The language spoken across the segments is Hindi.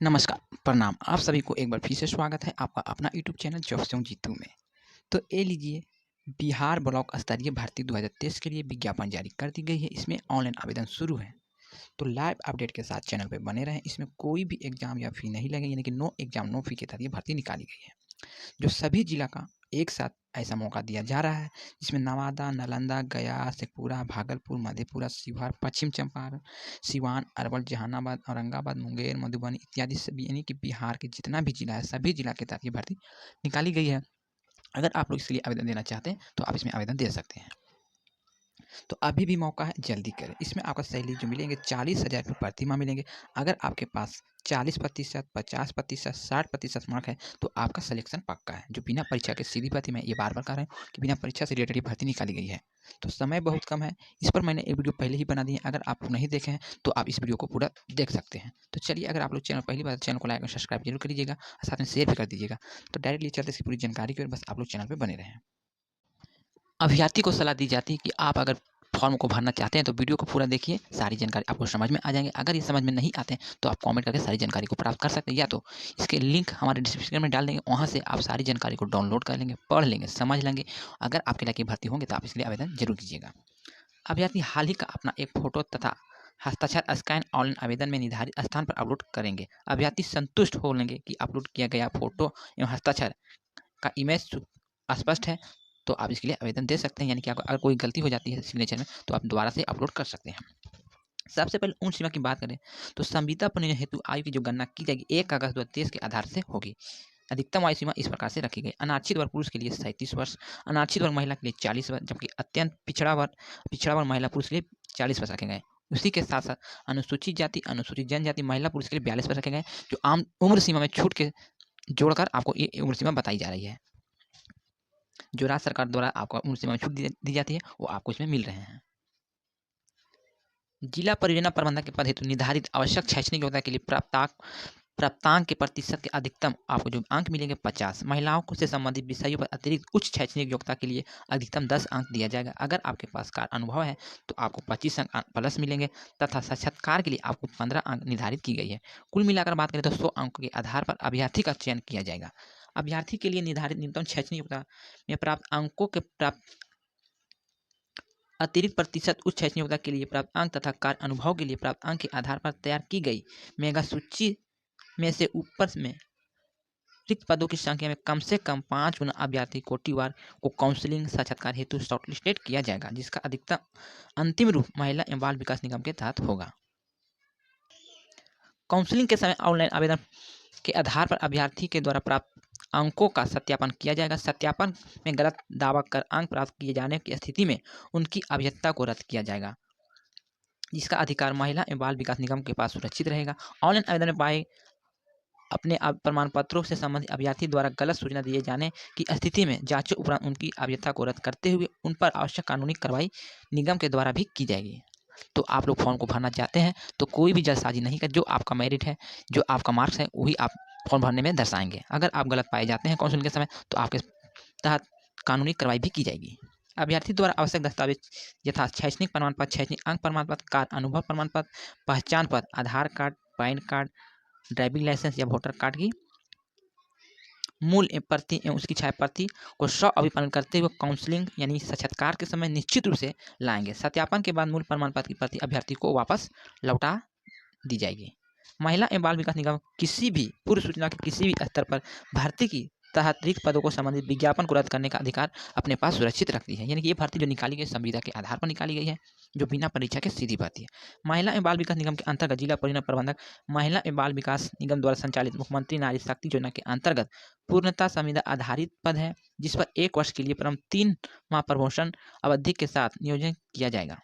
नमस्कार, प्रणाम। आप सभी को एक बार फिर से स्वागत है आपका अपना यूट्यूब चैनल जॉब से हूँ जीतू में। तो ये लीजिए, बिहार ब्लॉक स्तरीय भर्ती 2023 के लिए विज्ञापन जारी कर दी गई है। इसमें ऑनलाइन आवेदन शुरू है। तो लाइव अपडेट के साथ चैनल पे बने रहें। इसमें कोई भी एग्जाम या फ़ी नहीं लगेगी, यानी कि नो एग्जाम नो फ़ी के तहत ये भर्ती निकाली गई है। जो सभी जिला का एक साथ ऐसा मौका दिया जा रहा है, जिसमें नवादा, नालंदा, गया, शेखपुरा, भागलपुर, मधेपुरा, शिवहर, पश्चिम चंपारण, सिवान, अरवल, जहानाबाद, औरंगाबाद, मुंगेर, मधुबनी इत्यादि सभी, यानी कि बिहार के जितना भी जिला है, सभी जिला के तहत ये भर्ती निकाली गई है। अगर आप लोग इसके लिए आवेदन देना चाहते हैं, तो आप इसमें आवेदन दे सकते हैं। तो अभी भी मौका है, जल्दी करें। इसमें आपका सैलरी जो मिलेंगे 40,000 रुपये प्रति माह मिलेंगे। अगर आपके पास 40%, 50%, 60% मार्क है, तो आपका सिलेक्शन पक्का है। जो बिना परीक्षा के सीधी भर्ती, मैं ये बार बार कह रहा हूँ कि बिना परीक्षा से रिलेटेड ये भर्ती निकाली गई है। तो समय बहुत कम है। इस पर मैंने एक वीडियो पहले ही बना दी है। अगर आप नहीं देखे हैं, तो आप इस वीडियो को पूरा देख सकते हैं। तो चलिए, अगर आप लोग चैनल पहली बार, चैनल को लाइक और सब्सक्राइब जरूर करिएगा, साथ में शेयर भी कर दीजिएगा। तो डायरेक्टली चलते इसकी पूरी जानकारी की ओर, बस आप लोग चैनल पर बने रहें। अभ्यर्थी को सलाह दी जाती है कि आप अगर फॉर्म को भरना चाहते हैं, तो वीडियो को पूरा देखिए, सारी जानकारी आपको समझ में आ जाएँगे। अगर ये समझ में नहीं आते हैं, तो आप कमेंट करके सारी जानकारी को प्राप्त कर सकते हैं, या तो इसके लिंक हमारे डिस्क्रिप्शन में डाल देंगे, वहाँ से आप सारी जानकारी को डाउनलोड कर लेंगे, पढ़ लेंगे, समझ लेंगे। अगर आपके लायक ये भर्ती होंगे, तो आप इसके लिए आवेदन जरूर कीजिएगा। अभ्यर्थी हाल ही का अपना एक फ़ोटो तथा हस्ताक्षर स्कैन ऑनलाइन आवेदन में निर्धारित स्थान पर अपलोड करेंगे। अभ्यर्थी संतुष्ट हो लेंगे कि अपलोड किया गया फ़ोटो एवं हस्ताक्षर का इमेज स्पष्ट है, तो आप इसके लिए आवेदन दे सकते हैं। यानी कि आपको अगर कोई गलती हो जाती है सिग्नेचर में, तो आप दोबारा से अपलोड कर सकते हैं। सबसे पहले उम्र सीमा की बात करें, तो संविदा प्रयोजन हेतु आयु की जो गणना की जाएगी 1 अगस्त 2023 के आधार से होगी। अधिकतम आयु सीमा इस प्रकार से रखी गई। अनारक्षित वर्ग पुरुष के लिए 37 वर्ष, अनारक्षित वर्ग महिला के लिए 40 वर्ष, जबकि अत्यंत पिछड़ा वर्ग महिला पुरुष के लिए 40 वर्ष रखे गए। उसी के साथ साथ अनुसूचित जाति, अनुसूचित जनजाति महिला पुरुष के लिए 42 वर्ष रखे गए। जो आम उम्र सीमा में छूट के जोड़कर आपको ये उम्र सीमा बताई जा रही है। जो राज्य सरकार द्वारा आपको उम्र सीमा में छूट दी जाती है, वो आपको इसमें मिल रहे हैं। जिला परियोजना प्रबंधक के पद हेतु निर्धारित आवश्यक शैक्षणिक योग्यता के लिए प्राप्तांक के प्रतिशत के अधिकतम आपको जो अंक मिलेंगे 50। महिलाओं को से संबंधित विषयों पर अतिरिक्त उच्च शैक्षणिक योग्यता के लिए अधिकतम 10 अंक दिया जाएगा। अगर आपके पास कार्य अनुभव है, तो आपको 25 अंक प्लस मिलेंगे, तथा साक्षात्कार के लिए आपको 15 अंक निर्धारित की गई है। कुल मिलाकर बात करें तो 100 अंकों के आधार पर अभ्यर्थी का चयन किया जाएगा। अभ्यर्थी के लिए निर्धारित न्यूनतम शैक्षणिक योग्यता में प्राप्त अंकों के अतिरिक्त प्रतिशत उच्च शैक्षणिक योग्यता के लिए प्राप्त अंक तथा कार्य अनुभव के लिए प्राप्त अंक के आधार पर तैयार की गई मेगा सूची में से ऊपर में रिक्त पदों की संख्या में कम से कम 5 गुना अभ्यर्थी कोटिवार को काउंसलिंग साक्षात्कार हेतु शॉर्टलिस्टेड किया जाएगा, जिसका अधिकतम अंतिम रूप महिला एवं बाल विकास निगम के तहत होगा। काउंसलिंग के समय ऑनलाइन आवेदन के आधार पर अभ्यर्थी के द्वारा प्राप्त अंकों का सत्यापन किया जाएगा। सत्यापन में गलत दावा कर अंक प्राप्त किए जाने की स्थिति में उनकी अभ्यर्थता को रद्द किया जाएगा, जिसका अधिकार महिला एवं बाल विकास निगम के पास सुरक्षित रहेगा। ऑनलाइन आवेदन में पाए अपने प्रमाण पत्रों से संबंधित अभ्यर्थी द्वारा गलत सूचना दिए जाने की स्थिति में जांच उपरांत उनकी अभ्यर्थता को रद्द करते हुए उन पर आवश्यक कानूनी कार्रवाई निगम के द्वारा भी की जाएगी। तो आप लोग फॉर्म को भरना चाहते हैं, तो कोई भी जल्दबाजी नहीं कर, जो आपका मेरिट है, जो आपका मार्क्स है, वही आप फॉर्म भरने में दर्शाएंगे। अगर आप गलत पाए जाते हैं काउंसलिंग के समय, तो आपके तहत कानूनी कार्रवाई भी की जाएगी। अभ्यर्थी द्वारा आवश्यक दस्तावेज यथा शैक्षणिक प्रमाण पत्र, शैक्षणिक अंक प्रमाण पत्र, कार्य अनुभव प्रमाण पत्र, पहचान पत्र, Aadhaar card, PAN card, driving licence या वोटर कार्ड की मूल प्रति एवं उसकी छाया प्रति को अभिपालन करते हुए काउंसलिंग यानी साक्षात्कार के समय निश्चित रूप से लाएंगे। सत्यापन के बाद मूल प्रमाण पत्र की प्रति अभ्यर्थी को वापस लौटा दी जाएगी। महिला एवं बाल विकास निगम किसी भी पूर्व सूचना के किसी भी स्तर पर भर्ती की तहत रिक्त पदों को संबंधित विज्ञापन को रद्द करने का अधिकार अपने पास सुरक्षित रखती है। यानी कि ये भर्ती जो निकाली गई संविदा के आधार पर निकाली गई है, जो बिना परीक्षा के सीधी भर्ती है। महिला एवं बाल विकास निगम के अंतर्गत जिला परियोजना प्रबंधक महिला एवं बाल विकास निगम द्वारा संचालित मुख्यमंत्री नारी शक्ति योजना के अंतर्गत पूर्णतः संविदा आधारित पद है, जिस पर 1 वर्ष के लिए परम 3 माह प्रमोशन अवधि के साथ नियोजन किया जाएगा।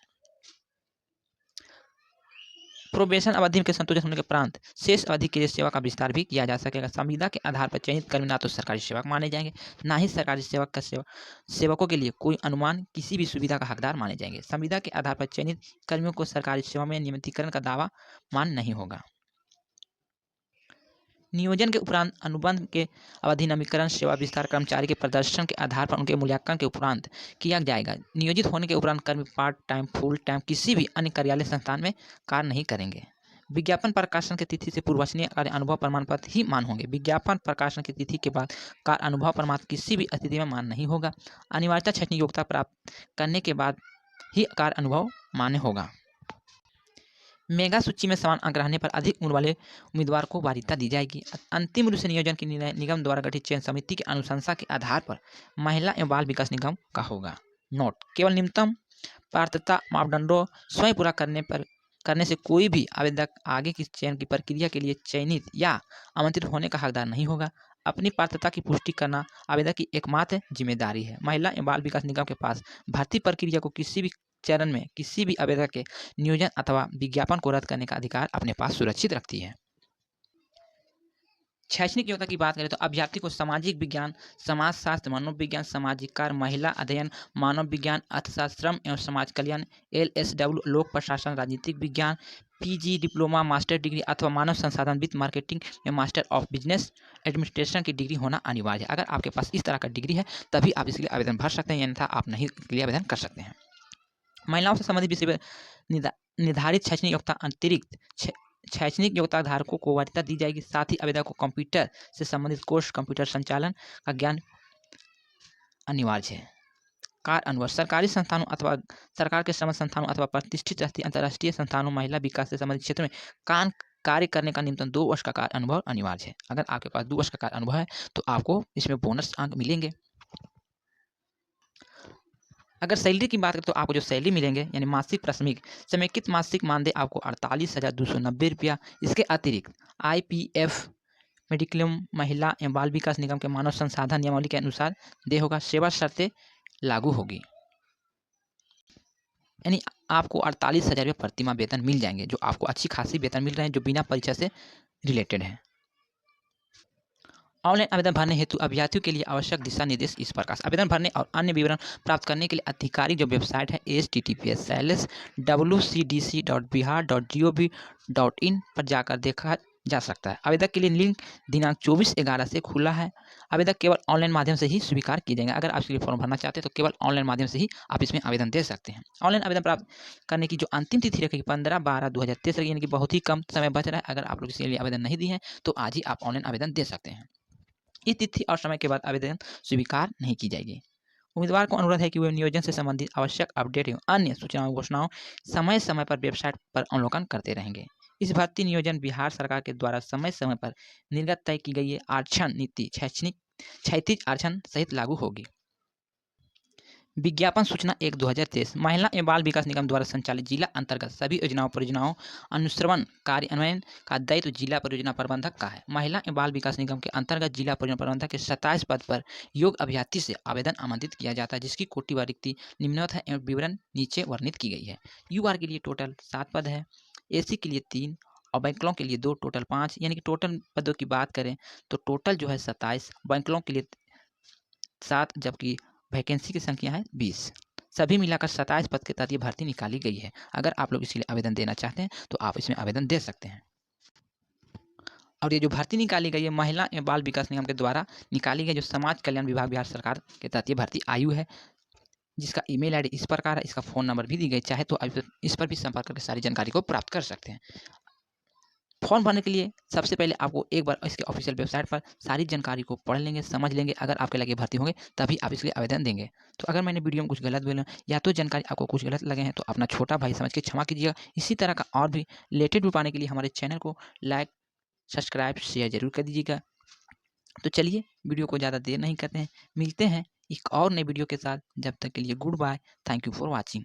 प्रोबेशन अवधि के संतुष्ट होने के उपरांत शेष अवधि के लिए सेवा का विस्तार भी किया जा सकेगा। संविदा के आधार पर चयनित कर्मी ना तो सरकारी सेवक माने जाएंगे, ना ही सरकारी सेवक का सेवकों के लिए कोई अनुमान किसी भी सुविधा का हकदार माने जाएंगे। संविदा के आधार पर चयनित कर्मियों को सरकारी सेवा में नियमितीकरण का दावा मान नहीं होगा। नियोजन के उपरांत अनुबंध के अवधि नवीनीकरण सेवा विस्तार कर्मचारी के प्रदर्शन के आधार पर उनके मूल्यांकन के उपरांत किया जाएगा। नियोजित होने के उपरांत कर्मी पार्ट टाइम, फुल टाइम किसी भी अन्य कार्यालय संस्थान में कार्य नहीं करेंगे। विज्ञापन प्रकाशन की तिथि से पूर्वचनीय कार्य अनुभव प्रमाण पत्र ही मान होंगे। विज्ञापन प्रकाशन की तिथि के बाद कार्य अनुभव प्रमाण किसी भी स्थिति में मान नहीं होगा। अनिवार्यता शैक्षणिक योग्यता प्राप्त करने के बाद ही कार्य अनुभव मान्य होगा। मेगा सूची में समान अंक रहने पर अधिक उम्र वाले उम्मीदवार को वरीयता दी जाएगी। अंतिम रूप से नियोजन की निर्णय निगम द्वारा गठित चयन समिति की अनुशंसा के आधार पर महिला एवं बाल विकास निगम का होगा। नोट: केवल न्यूनतम पात्रता मापदंडों स्वयं पूरा करने से कोई भी आवेदक आगे की चयन की प्रक्रिया के लिए चयनित या आमंत्रित होने का हकदार नहीं होगा। अपनी पात्रता की पुष्टि करना आवेदक की एकमात्र जिम्मेदारी है। महिला एवं बाल विकास निगम के पास भर्ती प्रक्रिया को किसी भी चरण में किसी भी आवेदक के नियोजन अथवा विज्ञापन को रद्द करने का अधिकार अपने पास सुरक्षित रखती है। शैक्षणिक योग्यता की बात करें तो अभ्यर्थी को सामाजिक विज्ञान, समाजशास्त्र, मनोविज्ञान, सामाजिक कार्य, महिला अध्ययन, मानव विज्ञान, अर्थशास्त्र, श्रम एवं समाज कल्याण, LSW, लोक प्रशासन, राजनीतिक विज्ञान, PG, डिप्लोमा, मास्टर डिग्री अथवा मानव संसाधन वित्त, मार्केटिंग में मास्टर ऑफ बिजनेस एडमिनिस्ट्रेशन की डिग्री होना अनिवार्य है। अगर आपके पास इस तरह का डिग्री है तभी आप इसके लिए आवेदन भर सकते हैं, अन्यथा आप नहीं इसके लिए आवेदन कर सकते हैं। महिलाओं से संबंधित विषय निर्धारित शैक्षणिक योग्यता अतिरिक्त शैक्षणिक योग्यता धारकों को वरीयता दी जाएगी। साथ ही आवेदक को कंप्यूटर से संबंधित कोर्स, कंप्यूटर संचालन का ज्ञान अनिवार्य है। कार्य अनुभव: सरकारी संस्थानों अथवा सरकार के समस्त संस्थानों अथवा प्रतिष्ठित राष्ट्रीय अंतर्राष्ट्रीय संस्थानों महिला विकास से संबंधित क्षेत्र में कार्य करने का न्यूनतम 2 वर्ष का कार्य अनुभव अनिवार्य है। अगर आपके पास 2 वर्ष का कार्य अनुभव है तो आपको इसमें बोनस अंक मिलेंगे। अगर सैलरी की बात करें तो आपको जो सैलरी मिलेंगे यानी मासिक प्राथमिक समेकित मासिक मानदेय आपको 48,290 रुपया। इसके अतिरिक्त IPF मेडिक्लेम महिला एवं बाल विकास निगम के मानव संसाधन नियमावली के अनुसार देय होगा। सेवा शर्तें लागू होगी, यानी आपको 48,000 रुपये प्रति माह वेतन मिल जाएंगे, जो आपको अच्छी खासी वेतन मिल रहे हैं जो बिना परीक्षा से रिलेटेड है। ऑनलाइन आवेदन भरने हेतु अभ्यर्थियों के लिए आवश्यक दिशा निर्देश इस प्रकार से। आवेदन भरने और अन्य विवरण प्राप्त करने के लिए आधिकारिक जो वेबसाइट है https://wcdc.bihar.gov.in पर जाकर देखा जा सकता है। आवेदक के लिए लिंक दिनांक 24/11 से खुला है। आवेदक केवल ऑनलाइन माध्यम से ही स्वीकार किए जाएंगे। अगर आप इसके लिए फॉर्म भरना चाहते हैं तो केवल ऑनलाइन माध्यम से ही आप इसमें आवेदन दे सकते हैं। ऑनलाइन आवेदन प्राप्त करने की जो अंतिम तिथि रखेगी 15/12/2023 रखेगी, यानी कि बहुत ही कम समय बच रहा है। अगर आप लोग इसके लिए आवेदन नहीं दिए हैं तो आज ही आप ऑनलाइन आवेदन दे सकते हैं। इस तिथि और समय के बाद आवेदन स्वीकार नहीं की जाएगी। उम्मीदवार को अनुरोध है कि वे नियोजन से संबंधित आवश्यक अपडेट एवं अन्य सूचनाओं घोषणाओं समय समय पर वेबसाइट पर अवलोकन करते रहेंगे। इस भर्ती नियोजन बिहार सरकार के द्वारा समय समय पर निर्गत तय की गई आरक्षण नीति क्षैतिज आरक्षण सहित लागू होगी। विज्ञापन सूचना 1/2023 महिला एवं बाल विकास निगम द्वारा संचालित जिला अंतर्गत सभी योजनाओं परियोजनाओं अनुश्रवण कार्यान्वयन का दायित्व जिला परियोजना प्रबंधक का है। महिला एवं बाल विकास निगम के अंतर्गत जिला परियोजना प्रबंधक के 27 पद पर योग्य अभ्यर्थी से आवेदन आमंत्रित किया जाता है, जिसकी कोटि व रिक्ति निम्नवत है एवं विवरण नीचे वर्णित की गई है। UR के लिए टोटल 7 पद है, AC के लिए 3 और बैंकलों के लिए 2, टोटल 5। यानी कि टोटल पदों की बात करें तो टोटल जो है 27, बैंकलों के लिए 7, जबकि वैकेंसी की संख्या है 20। सभी मिलाकर 27 पद के तहत ये भर्ती निकाली गई है। अगर आप लोग इसके लिए आवेदन देना चाहते हैं तो आप इसमें आवेदन दे सकते हैं। और ये जो भर्ती निकाली गई है महिला एवं बाल विकास निगम के द्वारा निकाली गई, जो समाज कल्याण विभाग बिहार सरकार के तहत ये भर्ती आयु है, जिसका ईमेल ID इस प्रकार है, इसका फ़ोन नंबर भी दी गई, चाहे तो इस पर भी संपर्क करके सारी जानकारी को प्राप्त कर सकते हैं। फॉर्म भरने के लिए सबसे पहले आपको एक बार इसके ऑफिशियल वेबसाइट पर सारी जानकारी को पढ़ लेंगे, समझ लेंगे। अगर आपके लगे भर्ती होंगे तभी आप इसके लिए आवेदन देंगे। तो अगर मैंने वीडियो में कुछ गलत बोला या तो जानकारी आपको कुछ गलत लगे हैं तो अपना छोटा भाई समझ के क्षमा कीजिएगा। इसी तरह का और भी रिलेटेड वीडियो पाने के लिए हमारे चैनल को लाइक, सब्सक्राइब, शेयर जरूर कर दीजिएगा। तो चलिए वीडियो को ज़्यादा देर नहीं करते हैं, मिलते हैं एक और नई वीडियो के साथ। जब तक के लिए goodbye, thank you for watching.